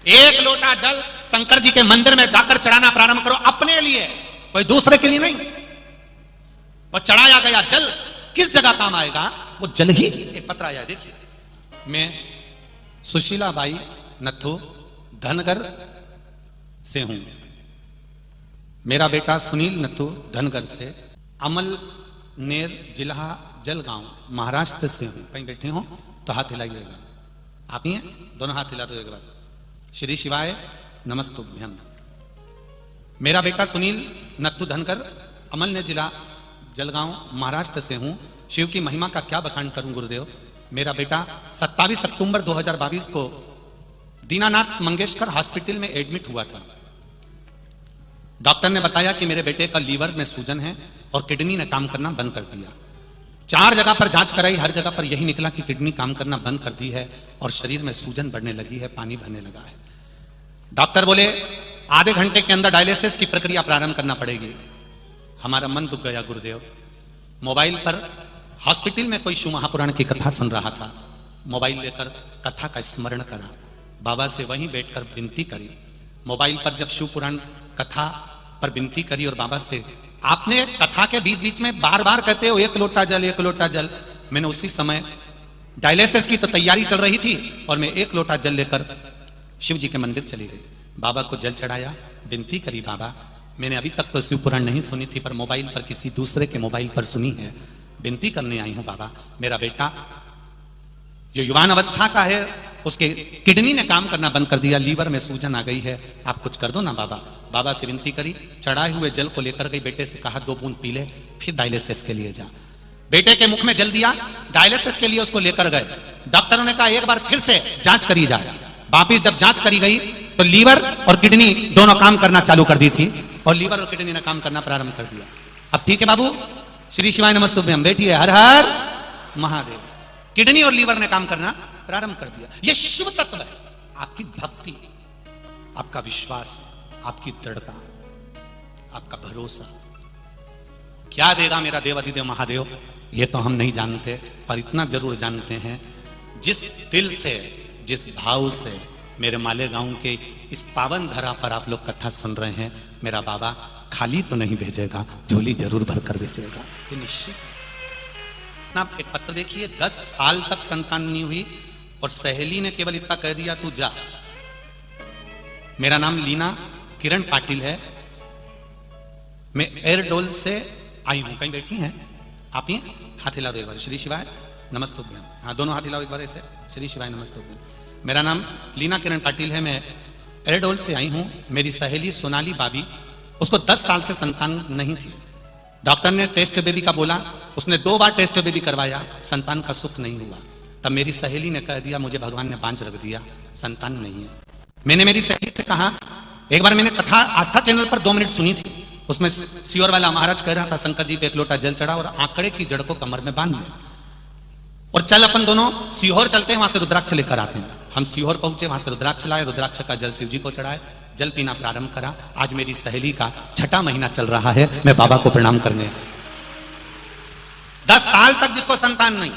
एक लोटा जल शंकर जी के मंदिर में जाकर चढ़ाना प्रारंभ करो, अपने लिए, कोई दूसरे के लिए नहीं। और चढ़ाया गया जल किस जगह काम आएगा? वो जल ही एक पत्र आया, देखिए। मैं सुशीला बाई नथु धनगर से हूं, मेरा बेटा सुनील नथु धनगर से, अमल नेर जिला जलगांव महाराष्ट्र से हूं। कहीं बैठे हो तो हाथ हिलाइएगा, आप ही हैं, दोनों हाथ हिला दो एक बार। श्री शिवाय नमस्तुभ्यम। मेरा बेटा सुनील नथु धनगर, अमल नेर जिला जलगांव महाराष्ट्र से हूं। शिव की महिमा का क्या बखान करूं गुरुदेव। मेरा बेटा 27 अक्टूबर 2022 को दीनानाथ मंगेशकर हॉस्पिटल में एडमिट हुआ था। डॉक्टर ने बताया कि मेरे बेटे का लीवर में सूजन है और किडनी ने काम करना बंद कर दिया। 4 जगह पर जांच कराई, हर जगह पर यही निकला कि किडनी काम करना बंद कर दी है और शरीर में सूजन बढ़ने लगी है, पानी भरने लगा है। डॉक्टर बोले आधे घंटे के अंदर डायलिसिस की प्रक्रिया प्रारंभ करना पड़ेगी। हमारा मन दुख गया गुरुदेव। मोबाइल पर हॉस्पिटल में कोई शिव महापुराण की कथा सुन रहा था, मोबाइल लेकर कथा का स्मरण करा, बाबा से वहीं बैठकर विनती करी। मोबाइल पर जब शिव पुराण कथा पर विनती करी और बाबा से, आपने कथा के बीच बीच में बार बार कहते हो एक लोटा जल, एक लोटा जल। मैंने उसी समय डायलिसिस की तो तैयारी चल रही थी और मैं एक लोटा जल लेकर शिव जी के मंदिर चली गई। बाबा को जल चढ़ाया, विनती करी, बाबा मैंने अभी तक तो शिव पुराण नहीं सुनी थी, पर मोबाइल पर किसी दूसरे के मोबाइल पर सुनी है, विनती करने आई हूं बाबा। मेरा बेटा जो युवान अवस्था का है, उसके किडनी ने काम करना बंद कर दिया, लीवर में सूजन आ गई है, आप कुछ कर दो ना बाबा। बाबा से विनती करी, चढ़ाए हुए जल को लेकर गई, बेटे से कहा 2 बूंद पी ले, फिर डायलिसिस के लिए जा। बेटे के मुख में जल दिया, डायलिसिस के लिए उसको लेकर गए। डॉक्टरों ने कहा एक बार फिर से जांच करी जाए। वापिस जब जांच करी गई तो लीवर और किडनी दोनों काम करना चालू कर दी थी और लीवर और किडनी ने काम करना प्रारंभ कर दिया। अब ठीक है बाबू, श्री शिवाय नमस्तुभ्यम, बैठिए, हर हर महादेव। किडनी और लीवर ने काम करना प्रारंभ कर दिया। यह शिव तत्व है। आपकी भक्ति, आपका विश्वास, आपकी दृढ़ता, आपका भरोसा क्या देगा मेरा देव अधिदेव महादेव, ये तो हम नहीं जानते, पर इतना जरूर जानते हैं, जिस दिल से, जिस भाव से मेरे मालेगांव के इस पावन धरा पर आप लोग कथा सुन रहे हैं, मेरा बाबा खाली तो नहीं भेजेगा, झोली जरूर भरकर भेजेगा, ये निश्चित। आप एक पत्र देखिए, 10 साल तक संतान नहीं हुई और सहेली ने केवल इतना कह दिया तू जा। मेरा नाम लीना किरण पाटिल है, मैं एयरडोल से आई हूं। कहीं बैठी हैं आप? ही हाथ हिला दो एक बार, श्री शिवाय नमस्तुभ्यम। हाँ, दोनों हाथ हिलाओ एक बार ऐसे, श्री शिवाय नमस्तुभ्यम। मेरा नाम लीना किरण पाटिल है, मैं एयरडोल से आई हूं। मेरी सहेली सोनाली बाबी, उसको 10 साल से संतान नहीं थी। डॉक्टर ने टेस्ट बेबी का बोला, उसने 2 बार टेस्ट बेबी करवाया, संतान का सुख नहीं हुआ। तब मेरी सहेली ने कह दिया मुझे भगवान ने बांझ रख दिया, संतान नहीं है। मैंने मेरी सहेली से कहा, एक बार मैंने कथा आस्था चैनल पर 2 मिनट सुनी थी, उसमें सीहोर वाला महाराज कह रहा था शंकर जी पे 1 लोटा जल चढ़ा और आंकड़े की जड़ को कमर में बांध लिया और चल अपन दोनों सीहोर चलते हैं, वहां से रुद्राक्ष लेकर आते हैं। हम सीहोर पहुंचे, वहां से रुद्राक्ष लाए, रुद्राक्ष का जल शिव जी को चढ़ाए, जल पीना प्रारंभ करा। आज मेरी सहेली का 6ठा महीना चल रहा है, मैं बाबा को प्रणाम करने। 10 साल तक जिसको संतान नहीं,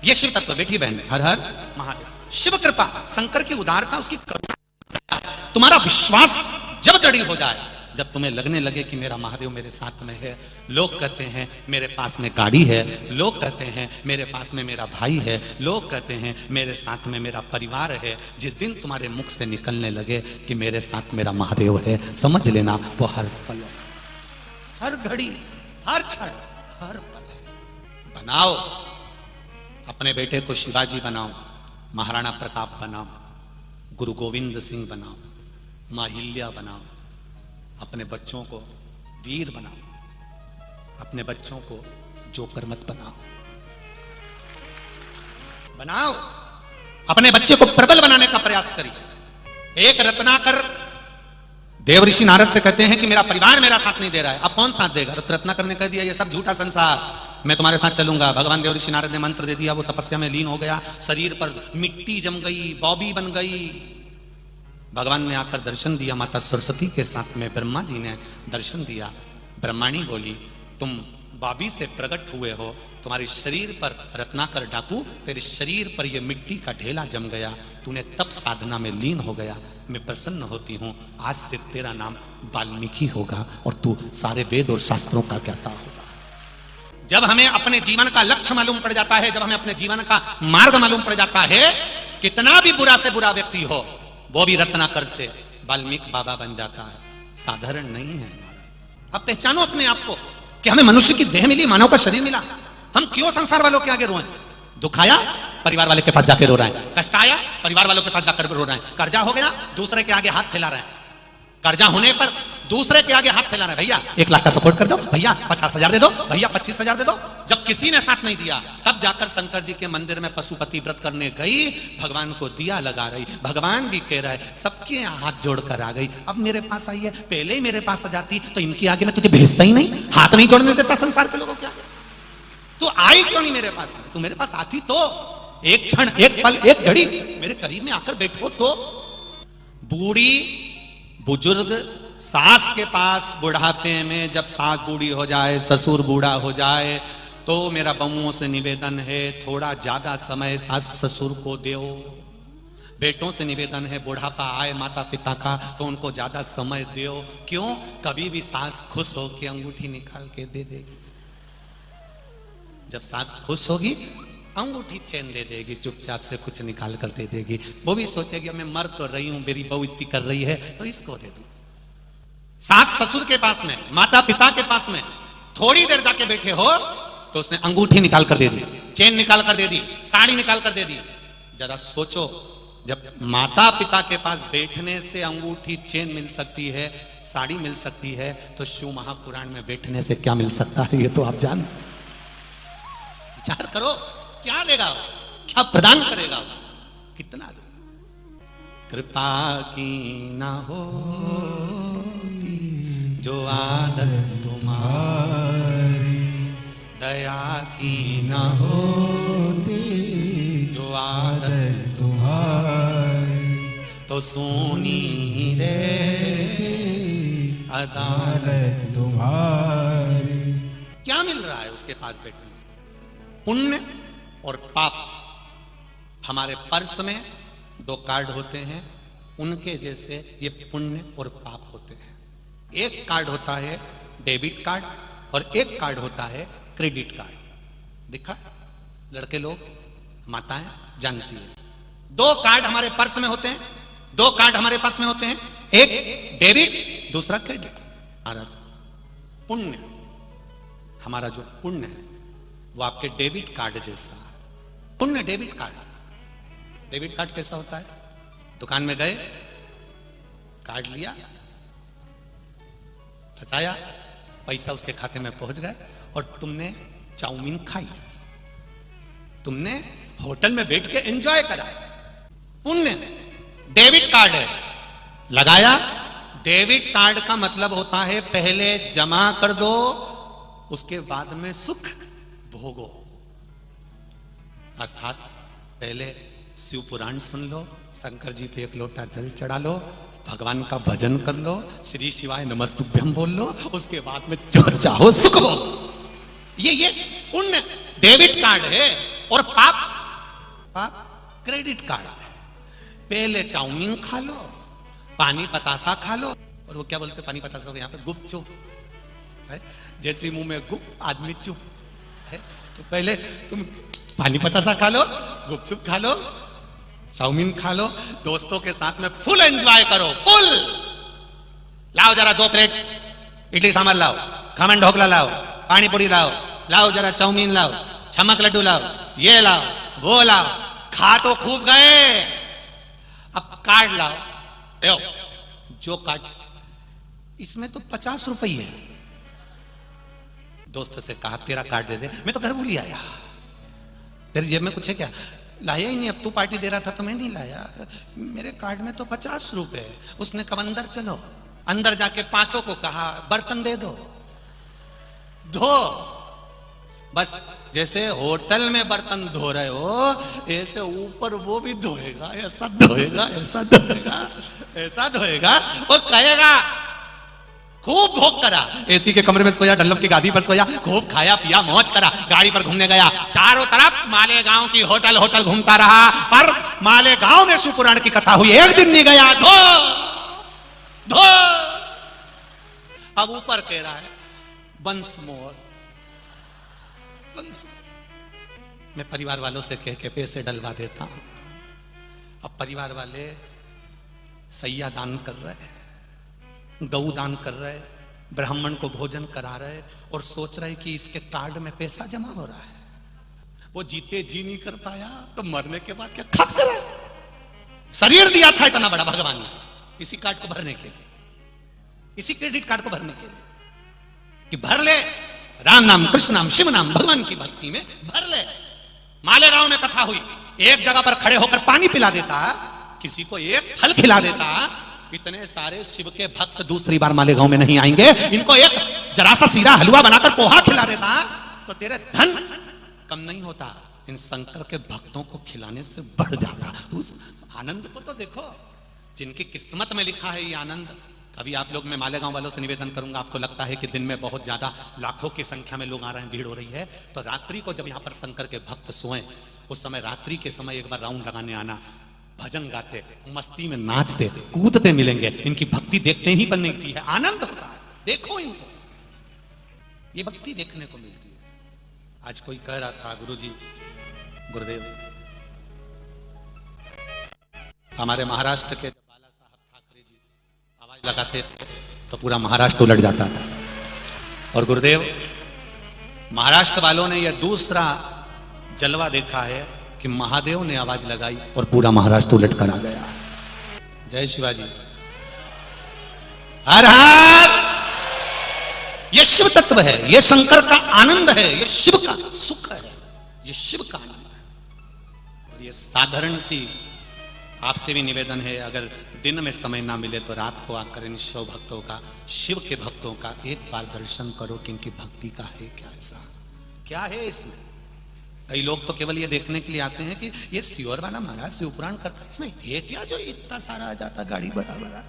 ये शिव तत्व। बेटी बहन, हर हर महादेव। शिव कृपा, शंकर की उदारता, उसकी करुणा। तुम्हारा विश्वास जब दृढ़ हो जाए, जब तुम्हें लगने लगे कि मेरा महादेव मेरे साथ में है, लोग कहते हैं मेरे पास में गाड़ी है, लोग कहते हैं मेरे पास में मेरा भाई है, लोग कहते हैं मेरे साथ में मेरा परिवार है, जिस दिन तुम्हारे मुख से निकलने लगे कि मेरे साथ मेरा महादेव है, समझ लेना वो हर पल, हर घड़ी, हर क्षण, हर पल है। बनाओ अपने बेटे को शिवाजी बनाओ, महाराणा प्रताप बनाओ, गुरु गोविंद सिंह बनाओ, मां हिल्या बनाओ, अपने बच्चों को वीर बनाओ, अपने बच्चों को जोकर मत बनाओ। बनाओ, अपने बच्चे को प्रबल बनाने का प्रयास करिए। एक रत्नाकर देव ऋषि नारद से कहते हैं कि मेरा परिवार मेरा साथ नहीं दे रहा है, अब कौन साथ देगा? रत्नाकर ने कह दिया ये सब झूठा संसार, मैं तुम्हारे साथ चलूंगा। भगवान देव ऋषि नारद ने मंत्र दे दिया, वो तपस्या में लीन हो गया, शरीर पर मिट्टी जम गई, बॉबी बन गई। भगवान ने आकर दर्शन दिया, माता सरस्वती के साथ में ब्रह्मा जी ने दर्शन दिया। ब्रह्माणी बोली तुम बाबी से प्रकट हुए हो, तुम्हारे शरीर पर रत्नाकर डाकू, तेरे शरीर पर यह मिट्टी का ढेला जम गया, तूने तप साधना में लीन हो गया, मैं प्रसन्न होती हूं, आज से तेरा नाम वाल्मीकि होगा और तू सारे वेद और शास्त्रों का ज्ञाता होगा। जब हमें अपने जीवन का लक्ष्य मालूम पड़ जाता है, जब हमें अपने जीवन का मार्ग मालूम पड़ जाता है, कितना भी बुरा से बुरा व्यक्ति हो वो भी रत्नाकर से वाल्मीकि बाबा बन जाता है, साधारण नहीं है। अब पहचानो अपने आप को कि हमें मनुष्य की देह मिली, मानव का शरीर मिला, हम क्यों संसार वालों के आगे रोएं? दुख आया परिवार वाले के पास जाके रो रहे हैं, कष्ट आया परिवार वालों के पास जाकर रो रहे हैं, कर्जा हो गया दूसरे के आगे हाथ फैला रहे हैं, कर्जा होने पर दूसरे के आगे हाथ फैला रहे हैं, भैया 1 लाख का सपोर्ट कर दो, भैया 50,000 दे दो, भैया 25,000 दे दो। जब किसी ने साथ नहीं दिया तब जाकर शंकर जी के मंदिर में पशुपति व्रत करने गई, भगवान को दिया लगा रही, भगवान भी कह रहा है सबके हाथ जोड़कर आ गई, अब मेरे पास आई है, पहले ही मेरे पास आ जाती तो इनके आगे मैं तुझे भेजता ही नहीं, हाथ नहीं जोड़ने देता संसार के लोगों के आगे, तू आई क्यों नहीं मेरे पास? तू मेरे पास आती तो एक क्षण, एक पल, एक घड़ी मेरे करीब में आकर बैठो तो। बूढ़ी बुजुर्ग सास के पास बुढ़ापे में, जब सास बूढ़ी हो जाए, ससुर बूढ़ा हो जाए, तो मेरा बमुओं से निवेदन है थोड़ा ज्यादा समय सास ससुर को दो। बेटों से निवेदन है बुढ़ापा आए माता पिता का तो उनको ज्यादा समय दो। क्यों? कभी भी सास खुश हो के अंगूठी निकाल के दे देगी, जब सास खुश होगी अंगूठी चैन दे देगी, चुपचाप से कुछ निकाल कर दे देगी, वो भी सोचेगी मैं मर तो रही हूं, मेरी बहू इतनी कर रही है तो इसको दे दूं। सास ससुर के पास में, माता पिता के पास में थोड़ी देर जाके बैठे हो तो उसने अंगूठी निकाल कर दे दी, चेन निकाल कर दे दी, साड़ी निकाल कर दे दी। जरा सोचो, जब माता पिता के पास बैठने से अंगूठी चेन मिल सकती है, साड़ी मिल सकती है, तो शिव महापुराण में बैठने से क्या मिल सकता है? ये तो आप जान, विचार करो, क्या देगा, क्या प्रदान करेगा, कितना देगा? कृपा की ना हो जो आदत तुम्हारी, दया की ना होती जो आदत तुम्हारी, तो सोनी रे अदालत तुम्हारी। क्या मिल रहा है उसके पास बैठने से? पुण्य और पाप। हमारे पर्स में 2 कार्ड होते हैं, उनके जैसे ये पुण्य और पाप होते हैं। एक कार्ड होता है डेबिट कार्ड और एक कार्ड होता है क्रेडिट कार्ड। दिखा, लड़के लोग, माताएं जानती है, 2 कार्ड हमारे पर्स में होते हैं, 2 कार्ड हमारे पास में होते हैं, एक डेबिट दूसरा क्रेडिट। महाराज पुण्य, हमारा जो पुण्य है वो आपके डेबिट कार्ड जैसा। पुण्य डेबिट कार्ड। डेबिट कार्ड कैसा होता है? दुकान में गए, कार्ड लिया, फंसाया, पैसा उसके खाते में पहुंच गए और तुमने चाउमीन खाई, तुमने होटल में बैठ के एंजॉय करा। पुण्य डेबिट कार्ड है, लगाया। डेबिट कार्ड का मतलब होता है पहले जमा कर दो, उसके बाद में सुख भोगो। अर्थात पहले शिव पुराण सुन लो, शंकर जी पे 1 लोटा जल चढ़ा लो, भगवान का भजन कर लो, श्री शिवाय नमस्तुभ्यम बोल लो, उसके बाद में जो चाहो सुख लो। ये पुण्य डेबिट कार्ड है। और पाप क्रेडिट कार्ड है। पहले चाउमीन खा लो, पानी पतासा खा लो, और वो क्या बोलते पानी पतासा को यहाँ पे गुपचुप है, जैसे मुंह में गुप आदमी चुप है। तो पहले तुम पानी पतासा खा लो, गुपचुप खा लो, चाउमीन खा लो, दोस्तों के साथ में फुल एंजॉय करो, फुल। लाओ जरा 2 प्लेट इडली सांभर लाओ, खमन ढोकला लाओ, पानी पूरी लाओ, लाओ जरा चाउमीन लाओ, छमक लड्डू लाओ, ये लाओ वो लाओ, खा तो खूब गए। अब कार्ड लाओ, जो कार्ड, इसमें तो 50 रुपये है। दोस्त से कहा तेरा कार्ड दे दे, मैं तो घर भूल ही आया, तेरी जेब में कुछ है क्या? लाया ही नहीं, अब तू पार्टी दे रहा था तो मैं नहीं लाया, मेरे कार्ड में तो 50 रुपए। उसने कहा अंदर चलो, अंदर जाके 5 को कहा बर्तन दे दो, धो। बस जैसे होटल में बर्तन धो रहे हो, ऐसे ऊपर वो भी धोएगा, ऐसा धोएगा, ऐसा धोएगा, ऐसा धोएगा। वो कहेगा खूब भोग करा, एसी के कमरे में सोया, डल्लम की गादी पर सोया, खूब खाया पिया, मौज करा, गाड़ी पर घूमने गया, चारों तरफ मालेगांव की होटल होटल घूमता रहा, पर मालेगांव में शिवपुराण की कथा हुई, एक दिन नहीं गया, धो धो। अब ऊपर कह रहा है वंस मोर, वंस। मैं परिवार वालों से कह के पैसे डलवा देता हूं। अब परिवार वाले सैया दान कर रहे, गऊ दान कर रहे, ब्राह्मण को भोजन करा रहे और सोच रहे कि इसके कार्ड में पैसा जमा हो रहा है। वो जीते जी नहीं कर पाया तो मरने के बाद क्या खतर है? शरीर दिया था इतना बड़ा भगवान ने इसी कार्ड को भरने के लिए, इसी क्रेडिट कार्ड को भरने के लिए कि भर ले, राम नाम, कृष्ण नाम, शिव नाम, भगवान की भक्ति में भर ले। मालेगांव में कथा हुई, एक जगह पर खड़े होकर पानी पिला देता, किसी को एक फल खिला देता, इतने सारे शिव के भक्त दूसरी बार मालेगांव में नहीं आएंगे। इनको एक जरा सा सीरा हलवा बनाकर पोहा खिला देता तो तेरे धन कम नहीं होता, इन शंकर के भक्तों को खिलाने से बढ़ जाता। उस आनंद को तो देखो, जिनकी किस्मत में लिखा है ये आनंद। कभी आप लोग, मैं मालेगांव वालों से निवेदन करूंगा, आपको लगता है कि दिन में बहुत ज्यादा लाखों की संख्या में लोग आ रहे हैं, भीड़ हो रही है, तो रात्रि को जब यहां पर शंकर के भक्त सोए, उस समय रात्रि के समय एक बार राउंड लगाने आना, भजन गाते, मस्ती में नाचते, कूदते मिलेंगे। इनकी भक्ति देखते ही पर नहीं है, आनंद होता है। देखो इनको, ये भक्ति देखने को मिलती है। आज कोई कह रहा था, गुरुजी, गुरुदेव, हमारे महाराष्ट्र के बाला साहब ठाकरे जी आवाज लगाते थे तो पूरा महाराष्ट्र उलट जाता था। और गुरुदेव, महाराष्ट्र वालों ने यह दूसरा जलवा देखा है कि महादेव ने आवाज लगाई और पूरा महाराष्ट्र उलट कर आ गया। जय शिवाजी, हर हर। यह शिव तत्व है, यह शंकर का आनंद है, यह शिव का सुख है, यह शिव का आनंद है। और यह साधारण सी आपसे भी निवेदन है, अगर दिन में समय ना मिले तो रात को आकर इन शिव भक्तों का, शिव के भक्तों का एक बार दर्शन करो कि इनकी भक्ति का है क्या, ऐसा क्या है इसमें। कई लोग तो केवल ये देखने के लिए आते हैं कि ये सियोर वाला महाराज शिवपुराण करता है, इसमें है क्या जो इतना सारा आ जाता, गाड़ी बराबर।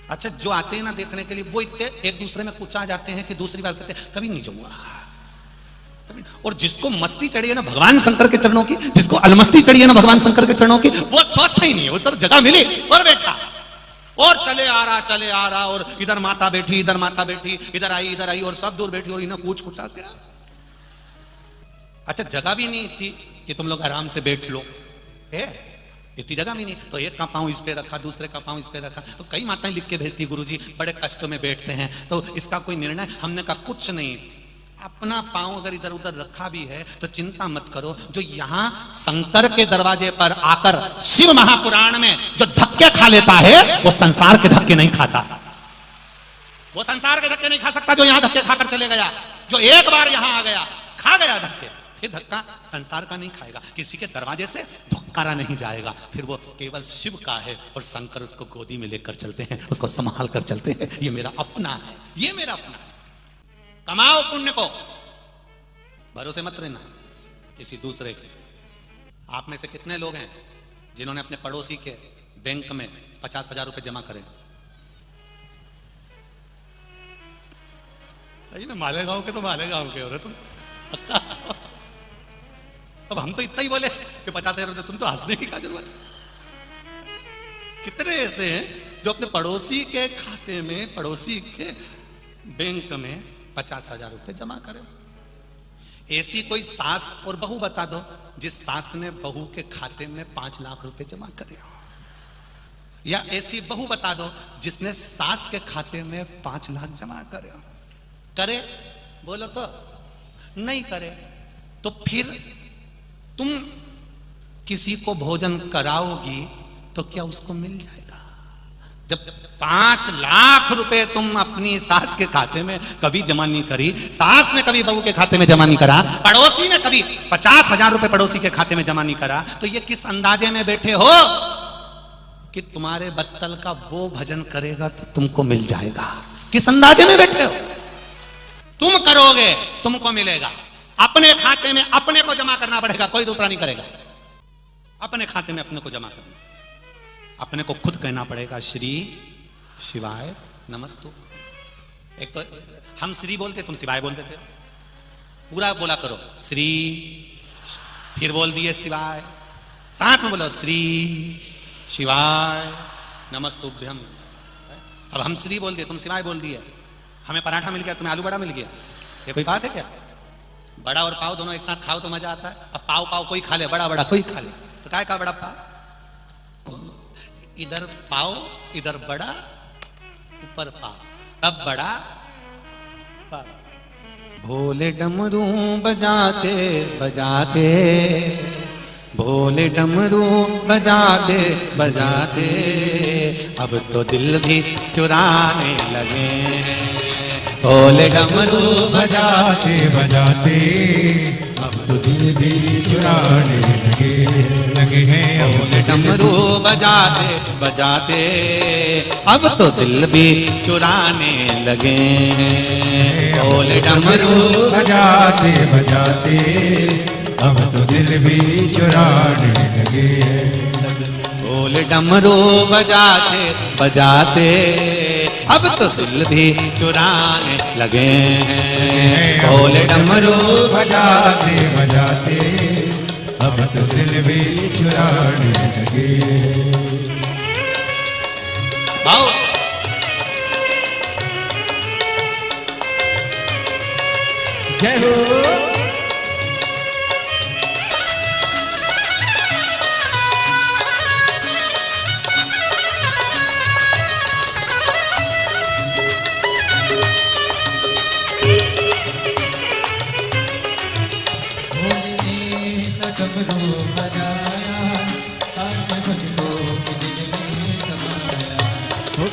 अच्छा, जो आते हैं ना देखने के लिए, वो इतने एक दूसरे में कुछ आ जाते हैं कि दूसरी बार कहते हैं कभी नहीं जाऊंगा। और जिसको मस्ती चढ़ी है ना भगवान शंकर के चरणों की, जिसको अलमस्ती चढ़ी है ना भगवान शंकर के चरणों की, वो सोचता ही नहीं है, उसका तो जगह मिली और बैठा और चले आ रहा, और इधर माता बैठी, इधर माता बैठी, इधर आई और सब दूर बैठी और इन्हें कुछ आ गया। अच्छा, जगह भी नहीं थी कि तुम लोग आराम से बैठ लो, है इतनी जगह भी नहीं, तो एक का पांव इस पे रखा, दूसरे का पांव इस पे रखा, तो कई माताएं लिख के भेजती, गुरुजी बड़े कष्ट में बैठते हैं, तो इसका कोई निर्णय। हमने कहा कुछ नहीं, अपना पांव अगर इधर उधर रखा भी है तो चिंता मत करो। जो यहां शंकर के दरवाजे पर आकर शिव महापुराण में जो धक्के खा लेता है, वो संसार के धक्के नहीं खाता, वो संसार के धक्के नहीं खा सकता। जो यहां धक्के खाकर चले गया, जो एक बार यहां आ गया, खा गया धक्के, फिर धक्का संसार का नहीं खाएगा, किसी के दरवाजे से धुक्कारा नहीं जाएगा, फिर वो केवल शिव का है और शंकर उसको गोदी में लेकर चलते हैं, उसको संभाल कर चलते हैं। ये मेरा अपना है, ये मेरा अपना है। कमाओ पुण्य को, भरोसे मत रहना किसी दूसरे के। आप में से कितने लोग हैं जिन्होंने अपने पड़ोसी के बैंक में 50,000 रुपए जमा करे? सही में मालेगांव के तो मालेगांव के हो रहे तुम। अब हम तो इतना ही बोले कि 50,000 रुपए, तुम तो हंसने की क्या जरूरत है। कितने ऐसे हैं जो अपने पड़ोसी के खाते में, पड़ोसी के बैंक में 50,000 रुपए जमा करें। ऐसी कोई सास और बहू बता दो जिस सास ने बहू के खाते में 5 लाख रुपए जमा करे, या ऐसी बहू बता दो जिसने सास के खाते में 5 लाख जमा करे। करे बोलो तो नहीं करे, तो फिर तुम किसी को भोजन कराओगी तो क्या उसको मिल जाएगा? जब 5 लाख रुपए तुम अपनी सास के खाते में कभी जमा नहीं करी, सास ने कभी बहू के खाते में जमा नहीं करा, पड़ोसी ने कभी 50,000 रुपए पड़ोसी के खाते में जमा नहीं करा, तो ये किस अंदाजे में बैठे हो कि तुम्हारे बत्तल का वो भजन करेगा तो तुमको मिल जाएगा? किस अंदाजे में बैठे हो? तुम करोगे तुमको मिलेगा। अपने खाते में अपने को जमा करना पड़ेगा, कोई दूसरा नहीं करेगा। अपने खाते में अपने को जमा करना, अपने को खुद कहना पड़ेगा, श्री शिवाय नमस्तु। एक तो हम श्री बोलते, तुम शिवाय बोलते थे। पूरा बोला करो श्री, फिर बोल दिए शिवाय, साथ में बोलो श्री शिवाय नमस्तुभ्यम। अब हम श्री बोल दिए, तुम शिवाय बोल दिए। हमें पराठा मिल गया, तुम्हें आलू बड़ा मिल गया, ये कोई बात है क्या? बड़ा और पाव दोनों एक साथ खाओ तो मजा आता है। अब पाव पाव कोई खा ले, बड़ा बड़ा कोई खा ले, तो काय का बड़ा पाव? इधर पाव इधर बड़ा, ऊपर पाव, तब बड़ा पाव। भोले डमरू बजाते बजाते, भोले डमरू बजाते बजाते, अब तो दिल भी चुराने लगे हैं। भोले डमरू बजाते बजाते, अब तो दिल भी चुराने लगे हैं। भोले डमरू बजाते बजाते, अब तो दिल भी चुराने लगे हैं। भोले डमरू बजाते बजाते, अब तो दिल भी चुराने लगे। भोले डमरू बजाते बजाते, अब तो दिल भी चुराने लगे हैं। भोले डमरू बजाते बजाते, अब तो दिल भी चुराने लगे। आओ जय हो।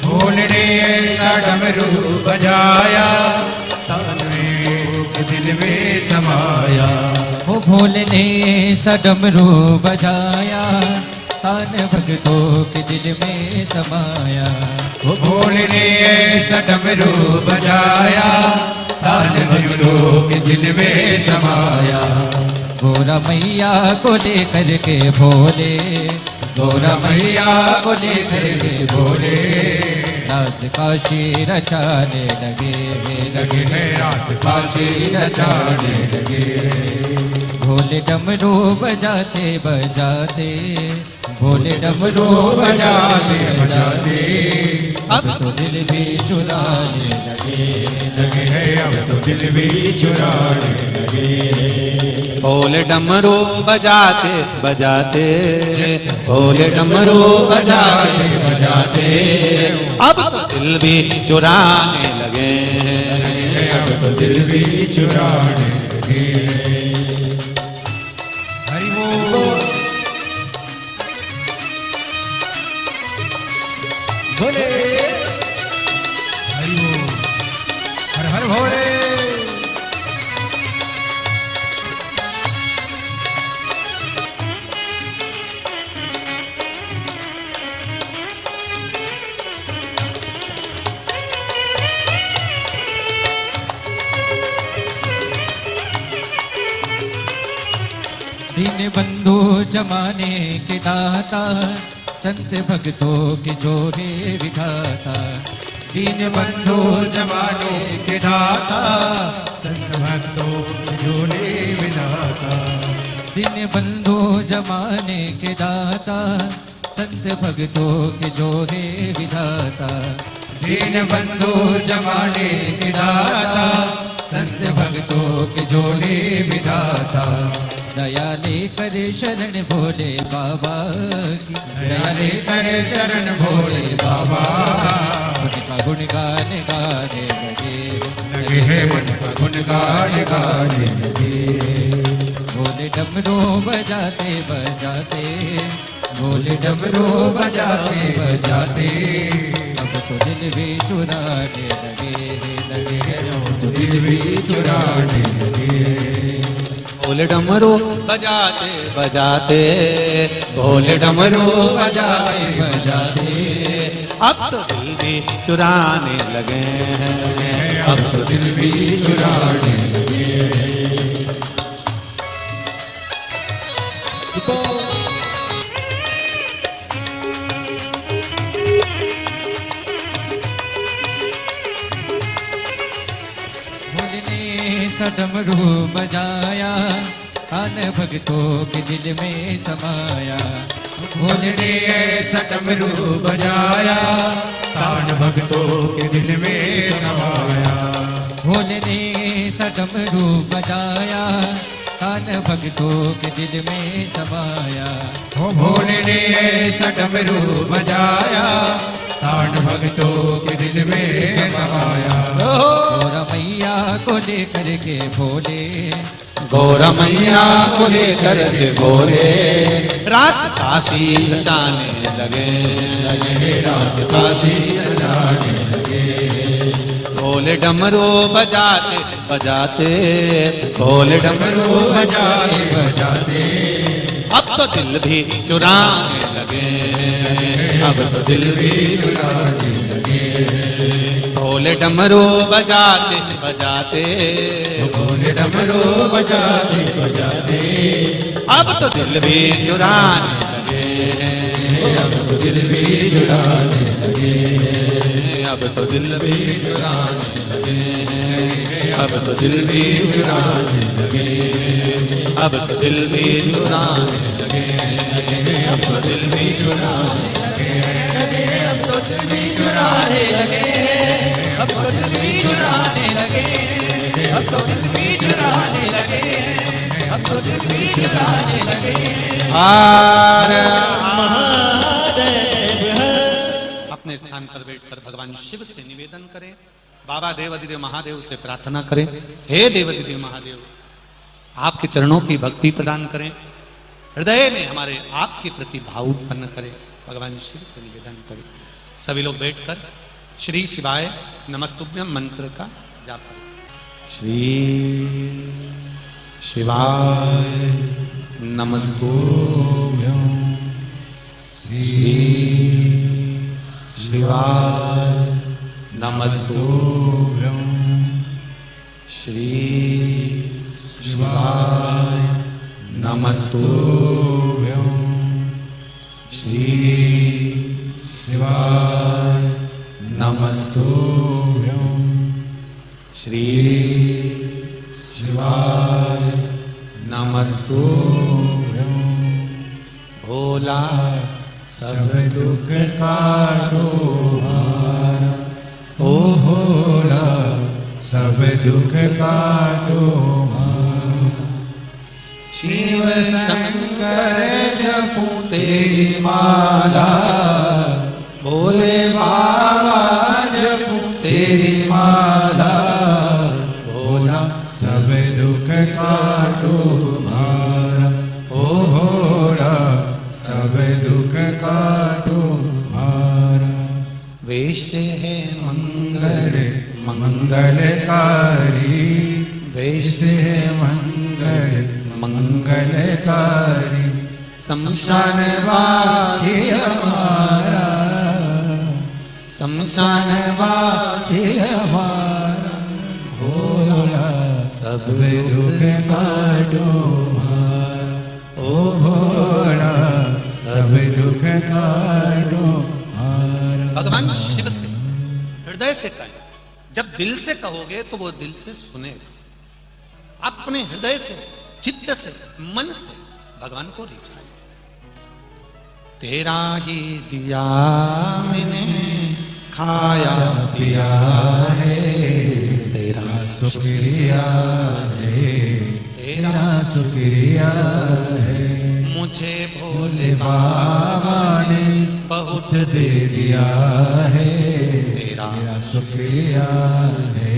भोले ने ऐसा डमरू बजाया, तान में दिल में समाया। वो भोले ने ऐसा डमरू बजाया, तान भक्तों के दिल में समाया। वो भोले ने ऐसा डमरू बजाया, तान भक्तों के दिल में समाया। गोरा मैया को लेकर के भोले, गोरा मैया को लेकर के भोले, रास काशी रचाने लगे लगे हैं रास काशी रचाने लगे। भोले डमरू बजाते बजाते, भोले डमरू बजाते बजाते, अब तो दिल भी चुराने लगे हैं अब तो दिल भी चुराने लगे। भोले डमरू बजाते बजाते, भोले डमरू बजाते बजाते, अब तो दिल भी चुराने लगे हैं। अब तो दिल भी चुराने लगे। हरि बोल भोले, हरि बोल, हर हर भोले। दीन बंधु जमाने के दाता, संत भक्तों के जोड़े विधाता। दीन बंधु जमाने के दाता, संत भक्तों के जोड़े विधाता। दीन बंधु जमाने के दाता, संत भक्तों के जोड़े विधाता। दीन बंधु जमाने के दाता, संत भक्तों के जोड़े विधाता। दया लेकर शरण भोले बाबा की, दया लेकर शरण भोले बाबा। उनका गुणगान गाने लगे हैं मन का गुणगान गाने लगे। भोले डमरू बजाते बजाते, भोले डमरू बजाते बजाते, अब तो दिल भी चुराने लगे अब तो दिल भी चुराने लगे। भोले डमरू बजाते बजाते, भोले डमरू बजाते बजाते, अब तो दिल भी चुराने लगे हैं। अब तो दिल भी चुराने लगे। सडमरू बजाया तान भक्तों के दिल में समाया भोले ने ऐसा डमरू बजाया तान भक्तों के दिल में समाया भोले ने सडमरू बजाया तान भक्तों के दिल में समाया भोले ने ऐसा डमरू बजाया तान भक्तों के दिल में समाया गौरा मैया को लेकर के भोले गौरा मैया को लेकर के भोले रास काशी जाने लगे रास काशी जाने लगे भोले डमरू बजाते बजाते भोले डमरू बजाते बजाते अब तो दिल भी चुराने लगे अब तो दिल भी चुराने लगे भोले डमरू बजाते बजाते भोले डमरू बजाते बजाते अब तो दिल भी चुराने लगे अब तो दिल भी चुराने लगे अब तो दिल भी चुराने लगे अब तो दिल भी चुराने लगे अब तो दिल भी चुराने लगे अब तो दिल भी चुराने अब तो दिल भी चुराने लगे अब तो दिल भी चुराने लगे अब तो दिल भी चुराने लगे अब तो दिल भी चुराने लगे हर अपने स्थान पर बैठकर भगवान शिव से निवेदन करें बाबा देवाधिदेव महादेव से प्रार्थना करें हे देवाधिदेव महादेव आपके चरणों की भक्ति प्रदान करें हृदय में हमारे आपके प्रति भाव उत्पन्न करें भगवान शिव से निवेदन करें सभी लोग बैठकर श्री शिवाय नमस्तुभ्यम मंत्र का जाप करें श्री शिवाय नमस्तुभ्यम श्री शिवाय नमस्तुभ्यम श्री शिवाय नमस्तुभ्यम श्री शिवाय नमस्तुभ्यम श्री शिवाय नमस्तुभ्यम भोला सब दुख काटो हारा ओ भोला सब दुख काटो शिव शंकर जपूं तेरी माला भोले बाबा जपूं तेरी माला भोला सब दुख काटो मारा ओ भोला सब दुख काटो मारा वेश है मंगल मंगलकारी वेश है मंगल मंगलकारी शमशान वासी हमारा शमशान वासी हमारा भोला सब दुख काटो मारा ओ भोला सब दुख काटो मारा भगवान शिव से हृदय से कहें जब दिल से कहोगे तो वो दिल से सुनेगा अपने हृदय से चित्त से मन से भगवान को रिझाए तेरा ही दिया मैंने खाया पिया है तेरा शुक्रिया है तेरा तेरा शुक्रिया है मुझे भोले भोले बाबा ने बहुत दे दिया है तेरा तेरा शुक्रिया है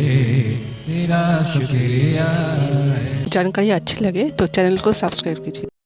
तेरा शुक्रिया है। जानकारी अच्छी लगे तो चैनल को सब्सक्राइब कीजिए।